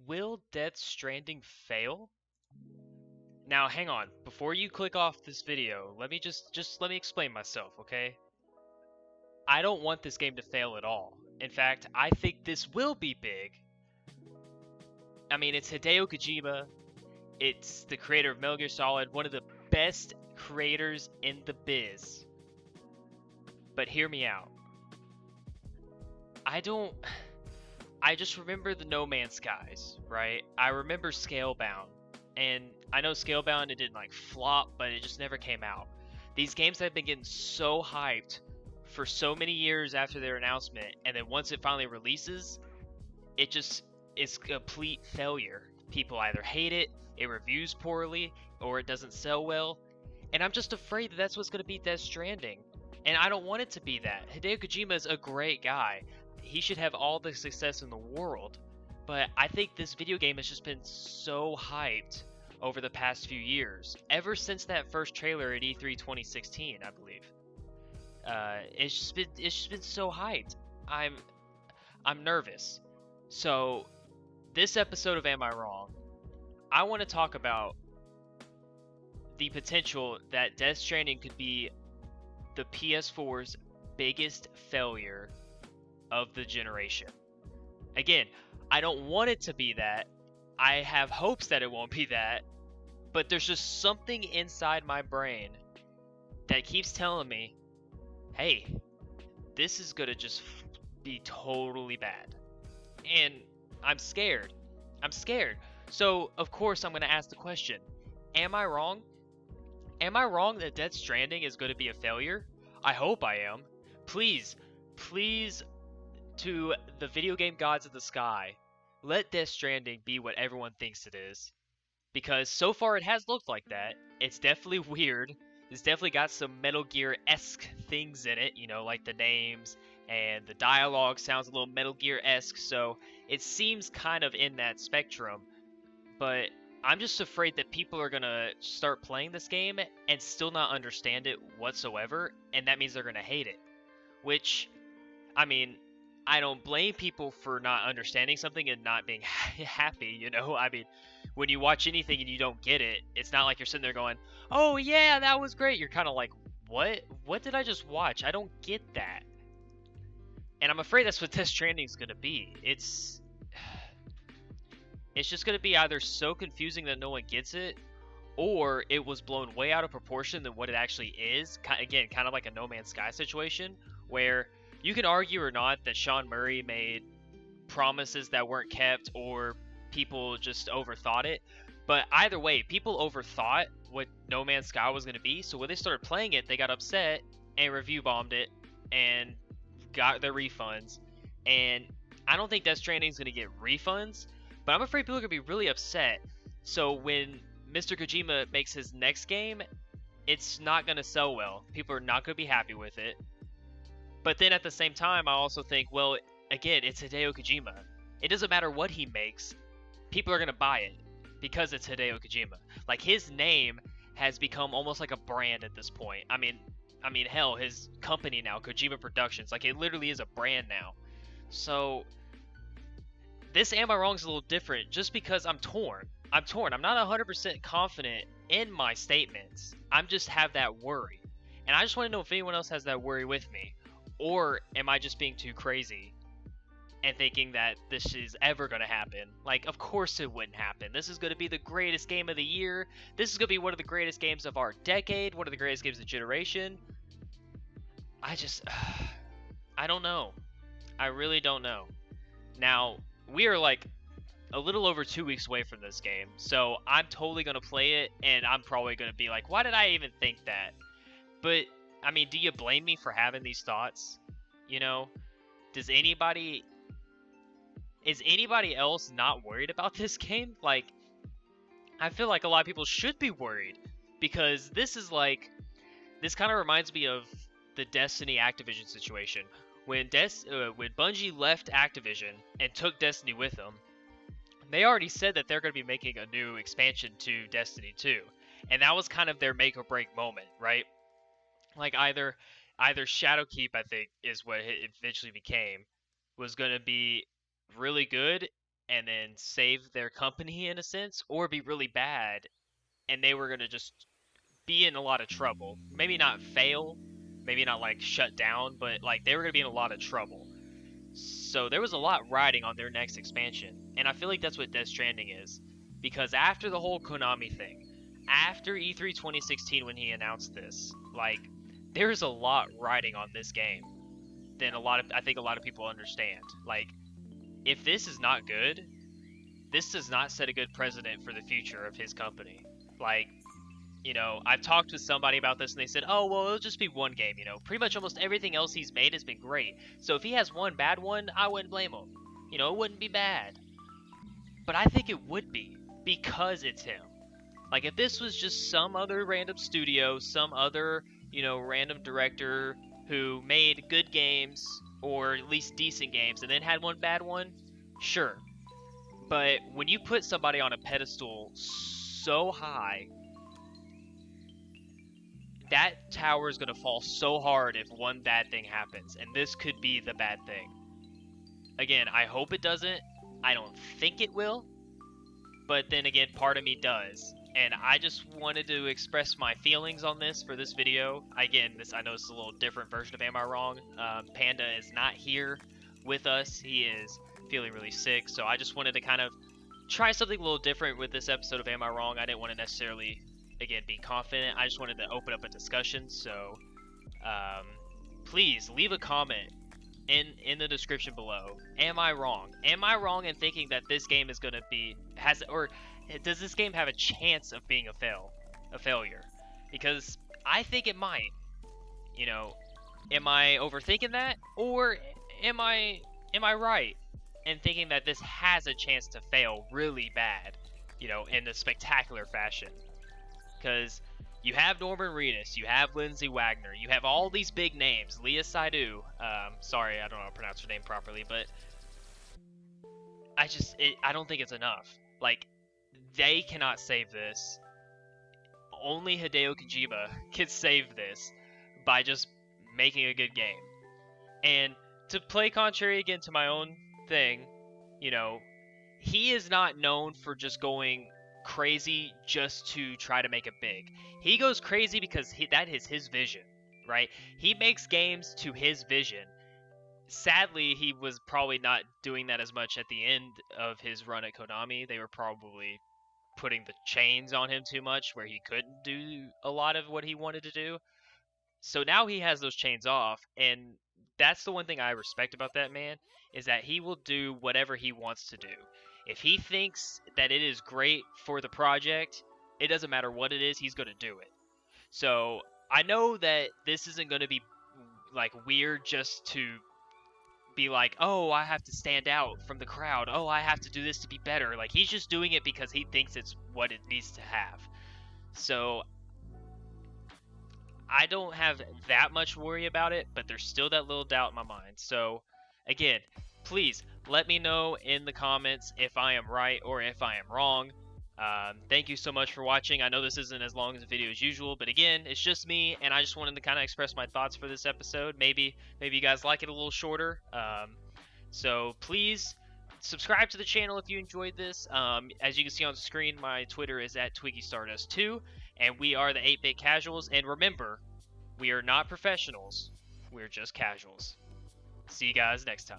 Will Death Stranding fail? Now, hang on. Before you click off this video, let me just let me explain myself, okay? I don't want this game to fail at all. In fact, I think this will be big. I mean, it's Hideo Kojima. It's the creator of Metal Gear Solid, one of the best creators in the biz. But hear me out. I just remember the No Man's Skies, right? I remember Scalebound. And I know Scalebound, it didn't like flop, but it just never came out. These games have been getting so hyped for so many years after their announcement, and then once it finally releases, it just is complete failure. People either hate it, it reviews poorly, or it doesn't sell well. And I'm just afraid that that's what's going to be Death Stranding. And I don't want it to be that. Hideo Kojima is a great guy. He should have all the success in the world. But I think this video game has just been so hyped over the past few years. Ever since that first trailer at E3 2016, I believe. It's just been so hyped. I'm nervous. So this episode of Am I Wrong, I want to talk about the potential that Death Stranding could be the PS4's biggest failure of the generation. Again, I don't want it to be that. I have hopes that it won't be that. But there's just something inside my brain that keeps telling me, hey, this is gonna just be totally bad. And I'm scared. I'm scared. So, of course, I'm gonna ask the question, am I wrong? Am I wrong that Death Stranding is gonna be a failure? I hope I am. Please, please, to the video game gods of the sky, let Death Stranding be what everyone thinks it is. Because so far it has looked like that. It's definitely weird. It's definitely got some Metal Gear-esque things in it, you know, like the names, and the dialogue sounds a little Metal Gear-esque, so it seems kind of in that spectrum. But I'm just afraid that people are gonna start playing this game and still not understand it whatsoever, and that means they're gonna hate it. Which, I mean, I don't blame people for not understanding something and not being happy, you know? I mean, when you watch anything and you don't get it, it's not like you're sitting there going, oh yeah, that was great. You're kind of like, what? What did I just watch? I don't get that. And I'm afraid that's what Death Stranding is going to be. It's just going to be either so confusing that no one gets it, or it was blown way out of proportion than what it actually is. Again, kind of like a No Man's Sky situation, where you can argue or not that Sean Murray made promises that weren't kept, or people just overthought it. But either way, people overthought what No Man's Sky was going to be, so when they started playing it, they got upset and review bombed it and got their refunds. And I don't think Death Stranding is going to get refunds, but I'm afraid people are going to be really upset. So when Mr. Kojima makes his next game, it's not going to sell well. People are not going to be happy with it. But then at the same time, I also think, well, again, it's Hideo Kojima. It doesn't matter what he makes, people are going to buy it because it's Hideo Kojima. Like, his name has become almost like a brand at this point. I mean, hell, his company now, Kojima Productions, like, it literally is a brand now. So this Am I Wrong is a little different just because I'm torn. I'm not 100% confident in my statements. I'm just have that worry. And I just want to know if anyone else has that worry with me. Or am I just being too crazy and thinking that this is ever going to happen? Like, of course it wouldn't happen. This is going to be the greatest game of the year. This is going to be one of the greatest games of our decade. One of the greatest games of the generation. I don't know. I really don't know. Now, we are like a little over 2 weeks away from this game. So I'm totally going to play it. And I'm probably going to be like, why did I even think that? But I mean, do you blame me for having these thoughts? You know, is anybody else not worried about this game? Like, I feel like a lot of people should be worried because this kind of reminds me of the Destiny Activision situation. When Bungie left Activision and took Destiny with them, they already said that they're going to be making a new expansion to Destiny 2. And that was kind of their make or break moment, right? Like either Shadowkeep, I think, is what it eventually became, was going to be really good, and then save their company in a sense, or be really bad and they were going to just be in a lot of trouble. Maybe not fail, maybe not like shut down, but like they were going to be in a lot of trouble. So there was a lot riding on their next expansion. And I feel like that's what Death Stranding is. Because after the whole Konami thing, after E3 2016 when he announced this, like there's a lot riding on this game than I think a lot of people understand. Like if this is not good, this does not set a good precedent for the future of his company. Like, you know, I've talked with somebody about this and they said, oh, well, it'll just be one game, you know. Pretty much almost everything else he's made has been great. So if he has one bad one, I wouldn't blame him. You know, it wouldn't be bad. But I think it would be because it's him. Like, if this was just some other random studio, some other, you know, random director who made good games or at least decent games and then had one bad one, sure. But when you put somebody on a pedestal so high, that tower is going to fall so hard if one bad thing happens, and this could be the bad thing. Again, I hope it doesn't. I don't think it will, but then again, part of me does. And I just wanted to express my feelings on this for this video. Again, I know it's a little different version of Am I Wrong? Panda is not here with us. He is feeling really sick, so I just wanted to kind of try something a little different with this episode of Am I Wrong? I didn't want to necessarily, again, be confident. I just wanted to open up a discussion, so please leave a comment in the description below. Am I wrong? Am I wrong in thinking that this game is going to be, or does this game have a chance of being a failure? Because I think it might. You know, am I overthinking that, or am I right in thinking that this has a chance to fail really bad? You know, in a spectacular fashion. Because you have Norman Reedus, you have Lindsay Wagner, you have all these big names, Leah Seydoux. Sorry, I don't know how to pronounce her name properly, but I don't think it's enough. Like, they cannot save this. Only Hideo Kojima can save this by just making a good game. And to play contrary again to my own thing, you know, he is not known for just going crazy just to try to make it big. He goes crazy because that is his vision, right? He makes games to his vision. Sadly, he was probably not doing that as much at the end of his run at Konami. They were probably putting the chains on him too much where he couldn't do a lot of what he wanted to do. So now he has those chains off, and that's the one thing I respect about that man, is that he will do whatever he wants to do. If he thinks that it is great for the project, it doesn't matter what it is, he's going to do it. So I know that this isn't going to be like weird just to be like, oh, I have to stand out from the crowd. Oh, I have to do this to be better. Like, he's just doing it because he thinks it's what it needs to have. So I don't have that much worry about it, but there's still that little doubt in my mind. So again, please let me know in the comments if I am right or if I am wrong. Thank you so much for watching. I know this isn't as long as a video as usual, but again, it's just me, and I just wanted to kind of express my thoughts for this episode. Maybe you guys like it a little shorter. So please subscribe to the channel if you enjoyed this. As you can see on the screen, my Twitter is at TwiggyStardust2, and we are the 8-Bit Casuals. And remember, we are not professionals. We're just casuals. See you guys next time.